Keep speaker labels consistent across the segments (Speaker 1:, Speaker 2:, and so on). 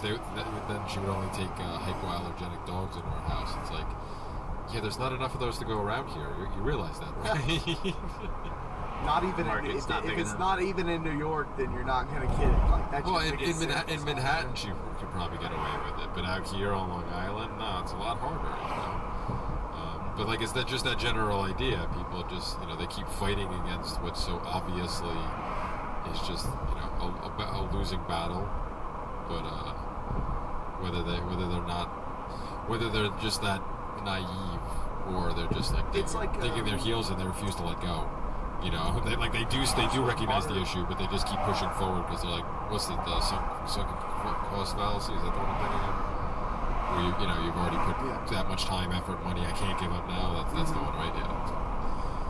Speaker 1: because then she would only take hypoallergenic dogs into her house. It's like, yeah, there's not enough of those to go around here. You realize that, right?
Speaker 2: Not even if it's not even in New York, then you're not gonna get it. Like that's
Speaker 1: in Manhattan, she could probably get away with it, but out here on Long Island, no, it's a lot harder. But like, is that just that general idea? People just, they keep fighting against what so obviously is just, a losing battle. But whether they're just that naive, or they're just like digging their heels and they refuse to let go. They do recognize the issue, but they just keep pushing forward because they're like, what's the sunk cost fallacy? Is that the one I'm thinking of? Where you've already put that much time, effort, money. I can't give up now. That's the one, right? Yeah.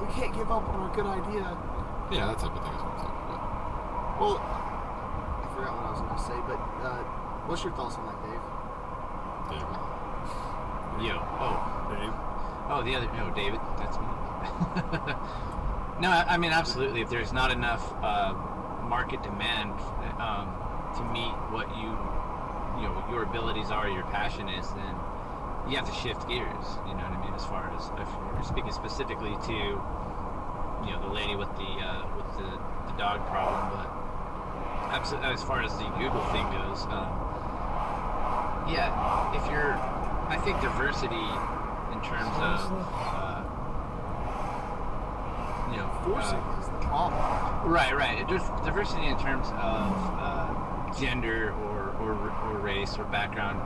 Speaker 2: We can't give up on a good idea.
Speaker 1: Yeah, that type of thing is what I'm talking about.
Speaker 2: Well, I forgot what I was going to say, but what's your thoughts on that, Dave?
Speaker 3: Dave. David. That's me. No, I mean, absolutely. If there's not enough market demand to meet what your abilities are, your passion is, then you have to shift gears. You know what I mean? As far as if we're speaking specifically to the lady with the dog problem, but as far as the Google thing goes, I think diversity in terms of
Speaker 2: forcing is the problem.
Speaker 3: Right. Just diversity in terms of gender or race or background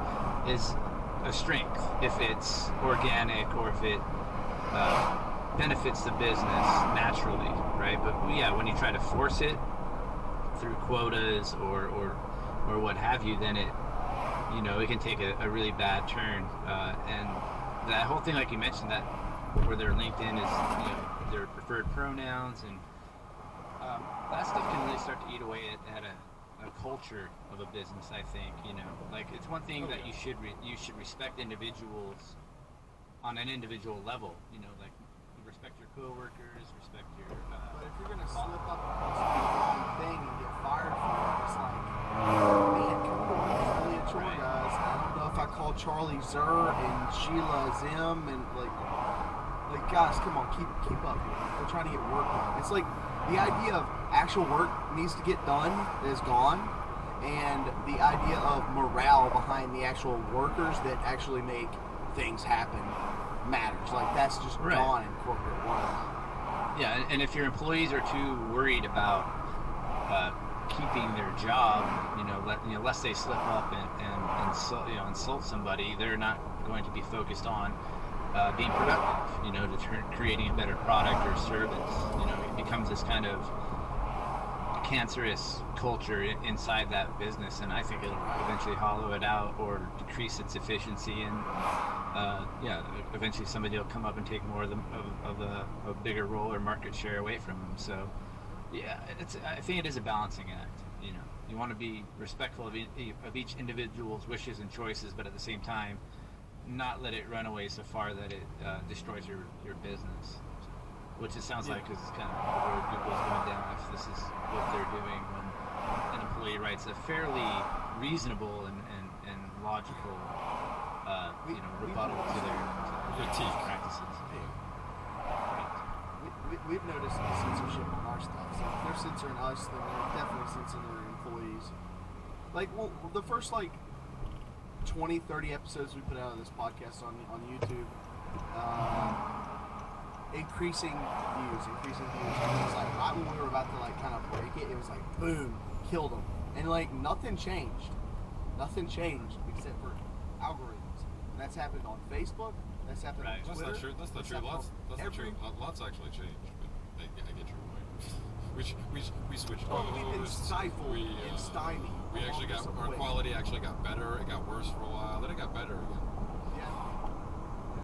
Speaker 3: is a strength if it's organic or if it benefits the business naturally, right? But when you try to force it through quotas or what have you, then it can take a really bad turn. And that whole thing, like you mentioned, that where their LinkedIn is their preferred pronouns, and that stuff can really start to eat away at a culture of a business. I think like it's one thing that you should respect individuals on an individual level. Like respect your coworkers, respect your.
Speaker 2: But if you're gonna slip up and post the wrong thing and get fired for it, it's like, man, come on, it's really a chore, guys. I don't know if I call Charlie Zer and Sheila Zim and like guys, come on, keep up here. We're trying to get work done. It's like the idea of actual work needs to get done is gone, and the idea of morale behind the actual workers that actually make things happen matters. Like that's just gone in corporate world.
Speaker 3: Yeah, and if your employees are too worried about keeping their job, lest they slip up and insult somebody, they're not going to be focused on being productive, to creating a better product or service. It becomes this kind of cancerous culture inside that business, and I think it'll eventually hollow it out or decrease its efficiency, and eventually somebody will come up and take more of a bigger role or market share away from them. So, I think it is a balancing act. You want to be respectful of each individual's wishes and choices, but at the same time, not let it run away so far that it destroys your business, which it sounds like, because it's kind of the road Google's going down if this is what they're doing when an employee writes a fairly reasonable and logical rebuttal to their critique practices.
Speaker 2: We've noticed the censorship on our stuff. So if they're censoring us, then they're definitely censoring their employees. The first 20, 30 episodes we put out of this podcast on YouTube, increasing views. And it was like right when we were about to kind of break it, it was like boom, killed them, and nothing changed except for algorithms. And that's happened on Facebook. That's happened on Twitter.
Speaker 1: That's not true. Lots actually changed, but I get your point. We switched.
Speaker 2: We've been stifled and stymied.
Speaker 1: Our quality actually got better. It got worse for a while, then it got better again.